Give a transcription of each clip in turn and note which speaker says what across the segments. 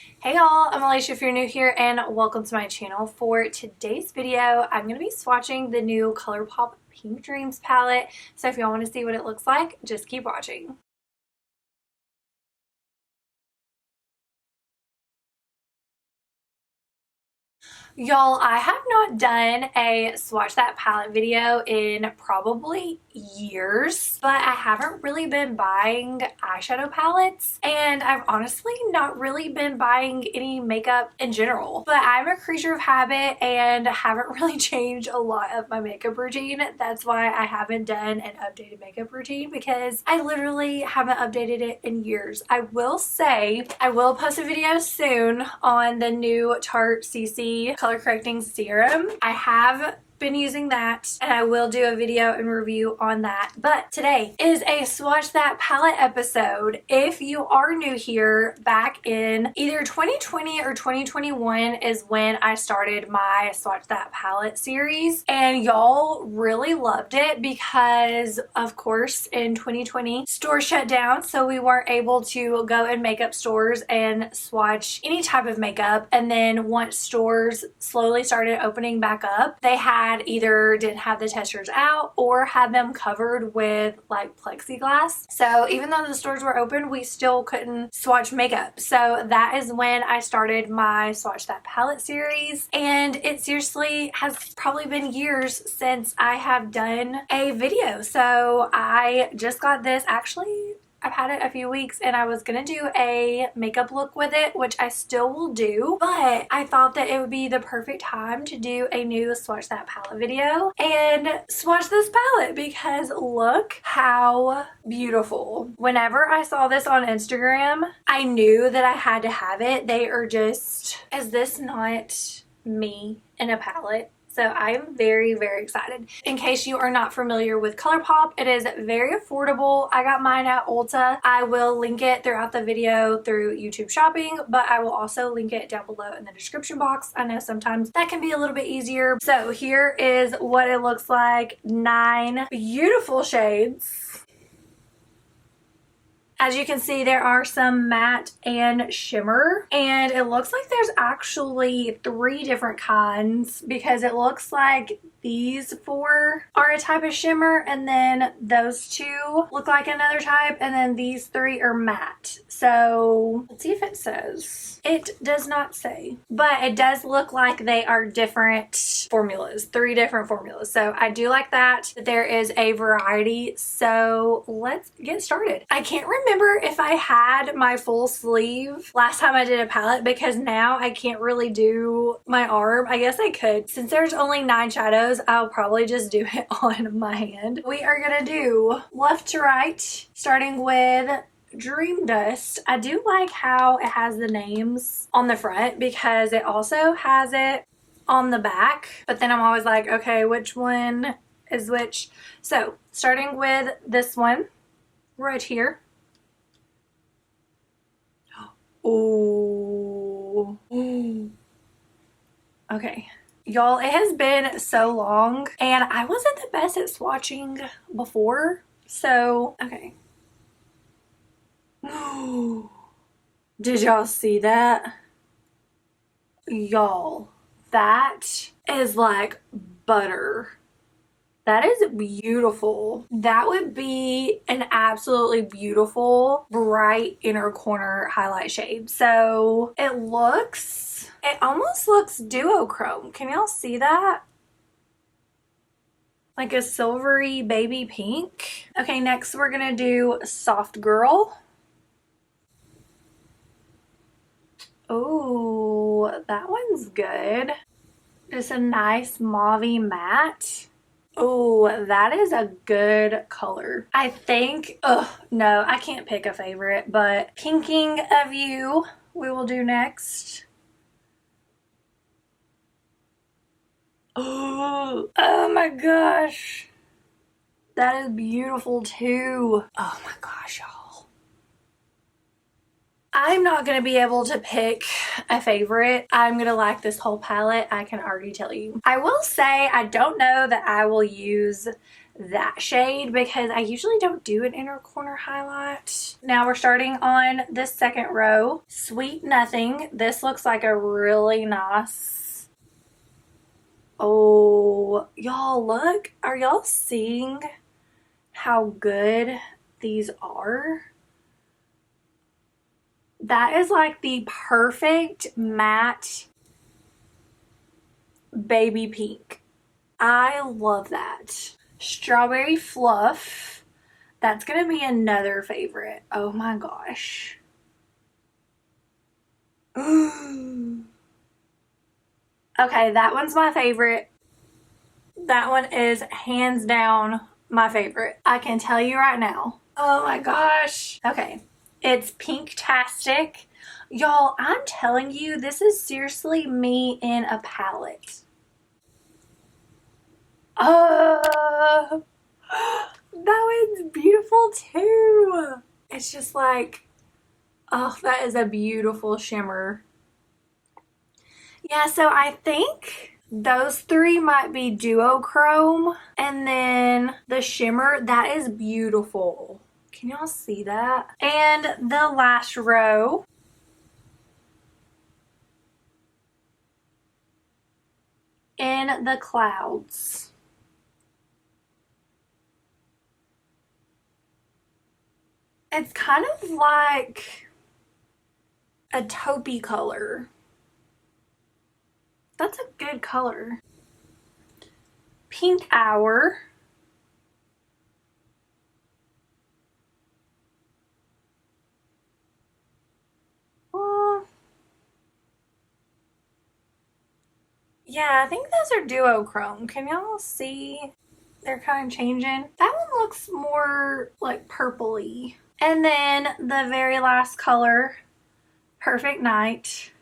Speaker 1: Hey y'all, I'm Alicia if you're new here, and welcome to my channel. For today's video, I'm going to be swatching the new ColourPop Pink Dreams palette. So if y'all want to see what it looks like, just keep watching. Y'all, I have not done a Swatch That Palette video in probably years, but I haven't really been buying eyeshadow palettes, and I've honestly not really been buying any makeup in general. But I'm a creature of habit and haven't really changed a lot of my makeup routine. That's why I haven't done an updated makeup routine, because I literally haven't updated it in years. I will say I will post a video soon on the new Tarte CC color correcting serum. I have been using that, and I will do a video and review on that. But today is a Swatch That Palette episode. If you are new here, back in either 2020 or 2021 is when I started my Swatch That Palette series, and y'all really loved it because, of course, in 2020 stores shut down, so we weren't able to go in makeup stores and swatch any type of makeup. And then once stores slowly started opening back up, they either didn't have the testers out or had them covered with like plexiglass. So even though the stores were open, we still couldn't swatch makeup. So that is when I started my Swatch That Palette series, and it seriously has probably been years since I have done a video. So I just got this. Actually, I've had it a few weeks, and I was gonna do a makeup look with it, which I still will do, but I thought that it would be the perfect time to do a new Swatch That Palette video and swatch this palette, because look how beautiful. Whenever I saw this on Instagram, I knew that I had to have it. They are just, is this not me in a palette? So I am very, very excited. In case you are not familiar with ColourPop, it is very affordable. I got mine at Ulta. I will link it throughout the video through YouTube Shopping, but I will also link it down below in the description box. I know sometimes that can be a little bit easier. So here is what it looks like. 9 beautiful shades. As you can see, there are some matte and shimmer, and it looks like there's actually 3 different kinds, because it looks like these 4 are a type of shimmer, and then those 2 look like another type, and then these 3 are matte. So let's see if it says. It does not say, but it does look like they are different formulas, 3 different formulas. So I do like that there is a variety. So let's get started. I can't remember if I had my full sleeve last time I did a palette, because now I can't really do my arm. I guess I could. Since there's only 9 shadows, I'll probably just do it on my hand. We are gonna do left to right, starting with Dream Dust. I do like how it has the names on the front, because it also has it on the back, but then I'm always like, okay, which one is which? So starting with this one right here. Oh, okay. Y'all, it has been so long, and I wasn't the best at swatching before, so okay. Did y'all see that? Y'all, that is like butter. That is beautiful. That would be an absolutely beautiful bright inner corner highlight shade. So it almost looks duochrome. Can y'all see that? Like a silvery baby pink. Okay, next we're gonna do Soft Girl. Oh, that one's good. Just a nice mauvey matte. Oh, that is a good color. I think, no, I can't pick a favorite, but Kinking of You we will do next. Oh my gosh. That is beautiful too. Oh my gosh, y'all. I'm not going to be able to pick a favorite. I'm going to like this whole palette. I can already tell you. I will say I don't know that I will use that shade because I usually don't do an inner corner highlight. Now we're starting on the second row. Sweet Nothing. This looks like a really nice... Oh, y'all look. Are y'all seeing how good these are? That is like the perfect matte baby pink. I love that. Strawberry Fluff. That's gonna be another favorite. Oh my gosh. Okay, that one's my favorite. That one is hands down my favorite. I can tell you right now. Oh my gosh. Okay. It's Pinktastic. Y'all, I'm telling you, this is seriously me in a palette. That one's beautiful too. It's just like, oh, that is a beautiful shimmer. Yeah, so I think those three might be duochrome. And then the shimmer, that is beautiful. Can y'all see that? And the last row. In the Clouds. It's kind of like a taupey color. That's a good color. Pink Hour. Yeah, I think those are duochrome. Can y'all see? They're kind of changing. That one looks more like purpley. And then the very last color, Perfect Night.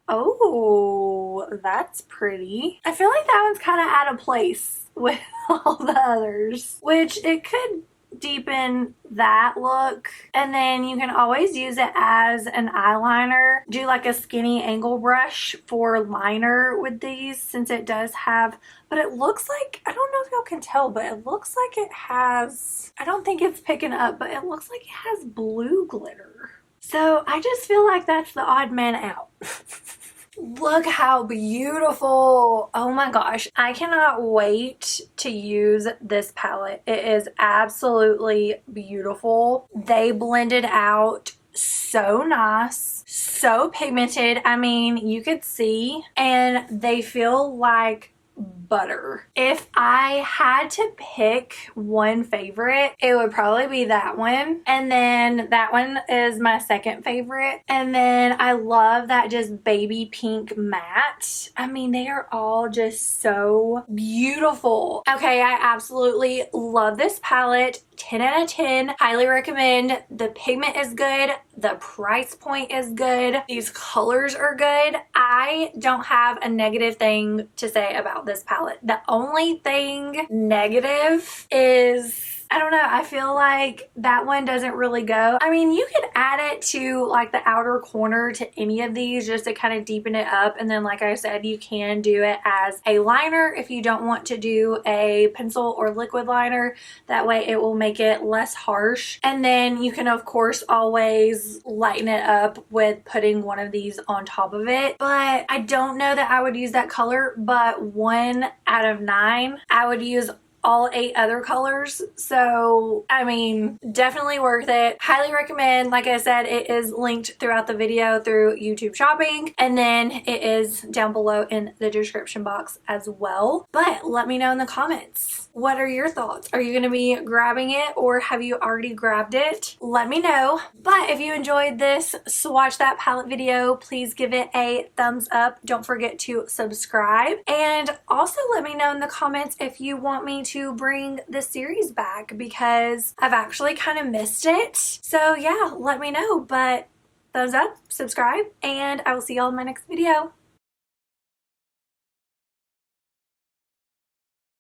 Speaker 1: Oh, that's pretty. I feel like that one's kind of out of place with all the others, which it could deepen that look. And then you can always use it as an eyeliner. Do like a skinny angle brush for liner with these, since it does have, but it looks like, I don't know if y'all can tell, but it looks like it has, I don't think it's picking up, but it looks like it has blue glitter. So I just feel like that's the odd man out. Look how beautiful. Oh my gosh. I cannot wait to use this palette. It is absolutely beautiful. They blended out so nice, so pigmented. I mean, you could see, and they feel like butter. If I had to pick one favorite, it would probably be that one. And then that one is my second favorite. And then I love that just baby pink matte. I mean, they are all just so beautiful. Okay, I absolutely love this palette. 10 out of 10. Highly recommend. The pigment is good. The price point is good. These colors are good. I don't have a negative thing to say about this palette. The only thing negative is, I don't know, I feel like that one doesn't really go. I mean, you could add it to like the outer corner to any of these just to kind of deepen it up. And then like I said, you can do it as a liner if you don't want to do a pencil or liquid liner. That way it will make it less harsh. And then you can of course always lighten it up with putting one of these on top of it. But I don't know that I would use that color, but 1 out of 9 I would use all 8 other colors. So I mean, definitely worth it. Highly recommend. Like I said, it is linked throughout the video through YouTube Shopping, and then it is down below in the description box as well. But let me know in the comments, what are your thoughts? Are you going to be grabbing it, or have you already grabbed it? Let me know. But if you enjoyed this Swatch That Palette video, please give it a thumbs up. Don't forget to subscribe, and also let me know in the comments if you want me to bring this series back, because I've actually kind of missed it. So yeah, let me know. But thumbs up, subscribe, and I will see y'all in my next video.